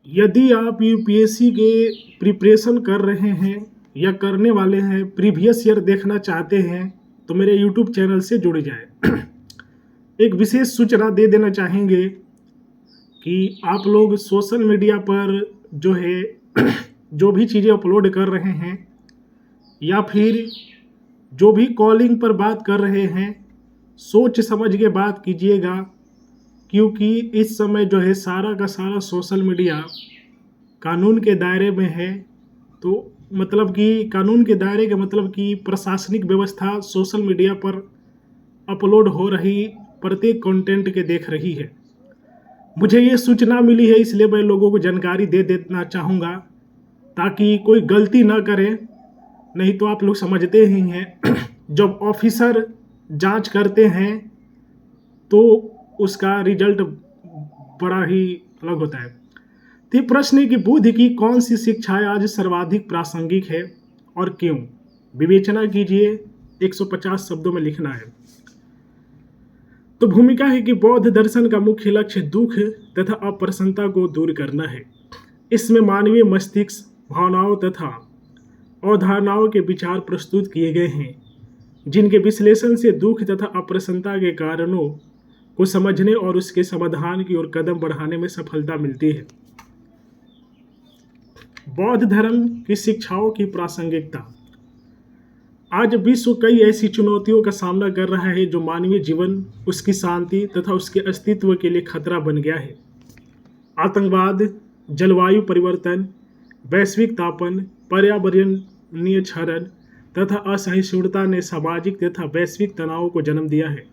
यदि आप यूपीएससी के प्रिपरेशन कर रहे हैं या करने वाले हैं, प्रीवियस ईयर देखना चाहते हैं, तो मेरे यूट्यूब चैनल से जुड़ जाएं। एक विशेष सूचना दे देना चाहेंगे कि आप लोग सोशल मीडिया पर जो है जो भी चीज़ें अपलोड कर रहे हैं या फिर जो भी कॉलिंग पर बात कर रहे हैं, सोच समझ के बात कीजिएगा, क्योंकि इस समय जो है सारा का सारा सोशल मीडिया कानून के दायरे में है। तो मतलब कि कानून के दायरे का मतलब कि प्रशासनिक व्यवस्था सोशल मीडिया पर अपलोड हो रही प्रत्येक कंटेंट के देख रही है। मुझे ये सूचना मिली है, इसलिए मैं लोगों को जानकारी दे देना चाहूँगा ताकि कोई गलती ना करे। नहीं तो आप लोग समझते ही हैं जब ऑफिसर जांच करते हैं तो उसका रिजल्ट बड़ा ही अलग होता है। तो प्रश्न है कि बुद्ध की कौन सी शिक्षाएं आज सर्वाधिक प्रासंगिक है और क्यों? विवेचना कीजिए, 150 शब्दों में लिखना है। तो भूमिका है कि बौद्ध दर्शन का मुख्य लक्ष्य दुख तथा अप्रसन्नता को दूर करना है। इसमें मानवीय मस्तिष्क, भावनाओं तथा अवधारणाओं के विचार प्रस्तुत किए गए हैं, जिनके विश्लेषण से दुख तथा अप्रसन्नता के कारणों को समझने और उसके समाधान की ओर कदम बढ़ाने में सफलता मिलती है। बौद्ध धर्म की शिक्षाओं की प्रासंगिकता। आज विश्व कई ऐसी चुनौतियों का सामना कर रहा है जो मानवीय जीवन, उसकी शांति तथा उसके अस्तित्व के लिए खतरा बन गया है। आतंकवाद, जलवायु परिवर्तन, वैश्विक तापन, पर्यावरणीय क्षरण तथा असहिष्णुता ने सामाजिक तथा वैश्विक तनाव को जन्म दिया है।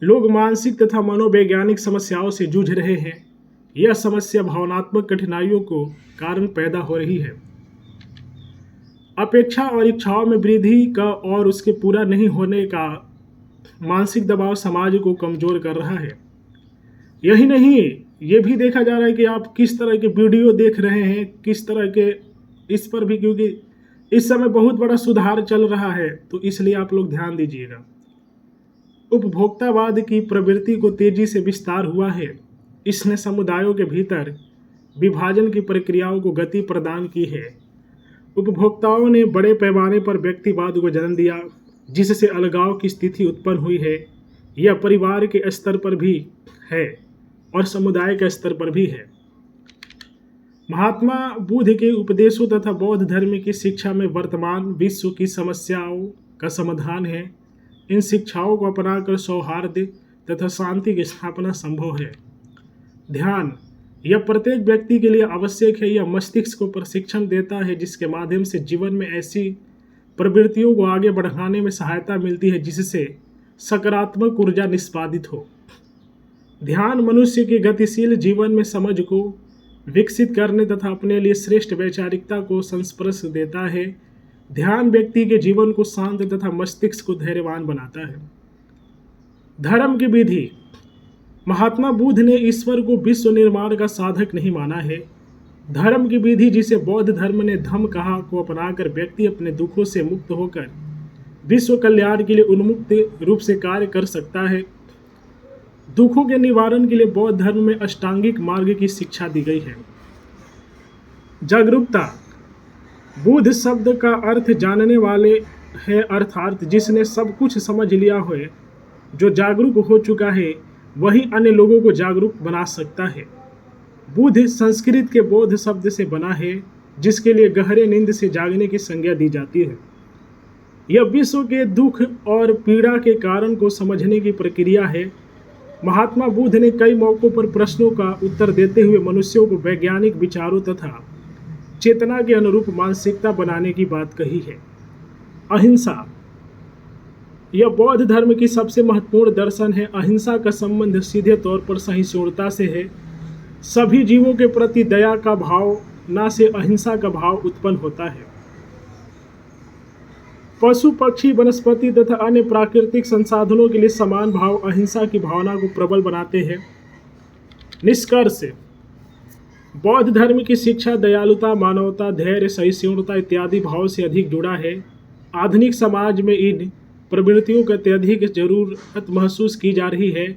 लोग मानसिक तथा मनोवैज्ञानिक समस्याओं से जूझ रहे हैं। यह समस्या भावनात्मक कठिनाइयों को कारण पैदा हो रही है। अपेक्षा और इच्छाओं में वृद्धि का और उसके पूरा नहीं होने का मानसिक दबाव समाज को कमजोर कर रहा है। यही नहीं, ये भी देखा जा रहा है कि आप किस तरह के वीडियो देख रहे हैं, किस तरह के, इस पर भी, क्योंकि इस समय बहुत बड़ा सुधार चल रहा है, तो इसलिए आप लोग ध्यान दीजिएगा। उपभोक्तावाद की प्रवृत्ति को तेजी से विस्तार हुआ है। इसने समुदायों के भीतर विभाजन की प्रक्रियाओं को गति प्रदान की है। उपभोक्ताओं ने बड़े पैमाने पर व्यक्तिवाद को जन्म दिया, जिससे अलगाव की स्थिति उत्पन्न हुई है। यह परिवार के स्तर पर भी है और समुदाय के स्तर पर भी है। महात्मा बुद्ध के उपदेशों तथा बौद्ध धर्म की शिक्षा में वर्तमान विश्व की समस्याओं का समाधान है। इन शिक्षाओं को अपनाकर सौहार्द तथा शांति की स्थापना संभव है। ध्यान, यह प्रत्येक व्यक्ति के लिए आवश्यक है। यह मस्तिष्क को प्रशिक्षण देता है, जिसके माध्यम से जीवन में ऐसी प्रवृत्तियों को आगे बढ़ाने में सहायता मिलती है जिससे सकारात्मक ऊर्जा निष्पादित हो। ध्यान मनुष्य के गतिशील जीवन में समझ को विकसित करने तथा अपने लिए श्रेष्ठ वैचारिकता को संस्पर्श देता है। ध्यान व्यक्ति के जीवन को शांत तथा मस्तिष्क को धैर्यवान बनाता है। धर्म की विधि। महात्मा बुद्ध ने ईश्वर को विश्व निर्माण का साधक नहीं माना है। धर्म की विधि, जिसे बौद्ध धर्म ने धम्म कहा, को अपनाकर व्यक्ति अपने दुखों से मुक्त होकर विश्व कल्याण के लिए उन्मुक्त रूप से कार्य कर सकता है। दुखों के निवारण के लिए बौद्ध धर्म में अष्टांगिक मार्ग की शिक्षा दी गई है। जागरूकता। बुद्ध शब्द का अर्थ जानने वाले है, अर्थात जिसने सब कुछ समझ लिया हो। जो जागरूक हो चुका है वही अन्य लोगों को जागरूक बना सकता है। बुद्ध संस्कृत के बोध शब्द से बना है, जिसके लिए गहरे नींद से जागने की संज्ञा दी जाती है। यह विश्व के दुख और पीड़ा के कारण को समझने की प्रक्रिया है। महात्मा बुद्ध ने कई मौकों पर प्रश्नों का उत्तर देते हुए मनुष्यों को वैज्ञानिक विचारों तथा चेतना के अनुरूप मानसिकता बनाने की बात कही है। अहिंसा। यह बौद्ध धर्म की सबसे महत्वपूर्ण दर्शन है। अहिंसा का संबंध सीधे तौर पर सहिष्णुता से है। सभी जीवों के प्रति दया का भाव ना से अहिंसा का भाव उत्पन्न होता है। पशु, पक्षी, वनस्पति तथा अन्य प्राकृतिक संसाधनों के लिए समान भाव अहिंसा की भावना को प्रबल बनाते हैं। निष्कर्ष। बौद्ध धर्म की शिक्षा दयालुता, मानवता, धैर्य, सहिष्णुता इत्यादि भाव से अधिक जुड़ा है। आधुनिक समाज में इन प्रवृत्तियों की अत्यधिक जरूरत महसूस की जा रही है।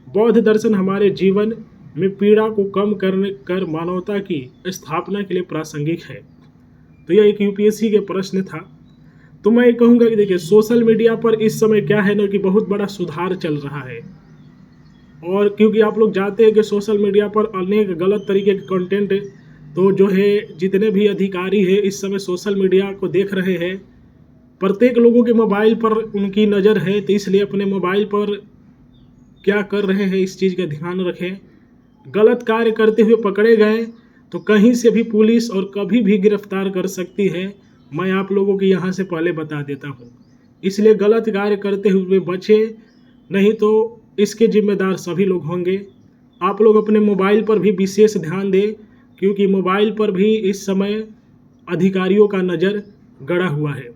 बौद्ध दर्शन हमारे जीवन में पीड़ा को कम करने कर मानवता की स्थापना के लिए प्रासंगिक है। तो यह एक यूपीएससी के प्रश्न था। तो मैं ये कहूँगा कि देखिए सोशल मीडिया पर इस समय क्या है ना कि बहुत बड़ा सुधार चल रहा है, और क्योंकि आप लोग जानते हैं कि सोशल मीडिया पर अनेक गलत तरीके के कंटेंट, तो जो है जितने भी अधिकारी हैं इस समय सोशल मीडिया को देख रहे हैं, प्रत्येक लोगों के मोबाइल पर उनकी नज़र है, तो इसलिए अपने मोबाइल पर क्या कर रहे हैं इस चीज़ का ध्यान रखें। गलत कार्य करते हुए पकड़े गए तो कहीं से भी पुलिस और कभी भी गिरफ्तार कर सकती है, मैं आप लोगों को यहाँ से पहले बता देता हूँ। इसलिए गलत कार्य करते हुए बचें, नहीं तो इसके जिम्मेदार सभी लोग होंगे। आप लोग अपने मोबाइल पर भी विशेष ध्यान दें, क्योंकि मोबाइल पर भी इस समय अधिकारियों का नज़र गड़ा हुआ है।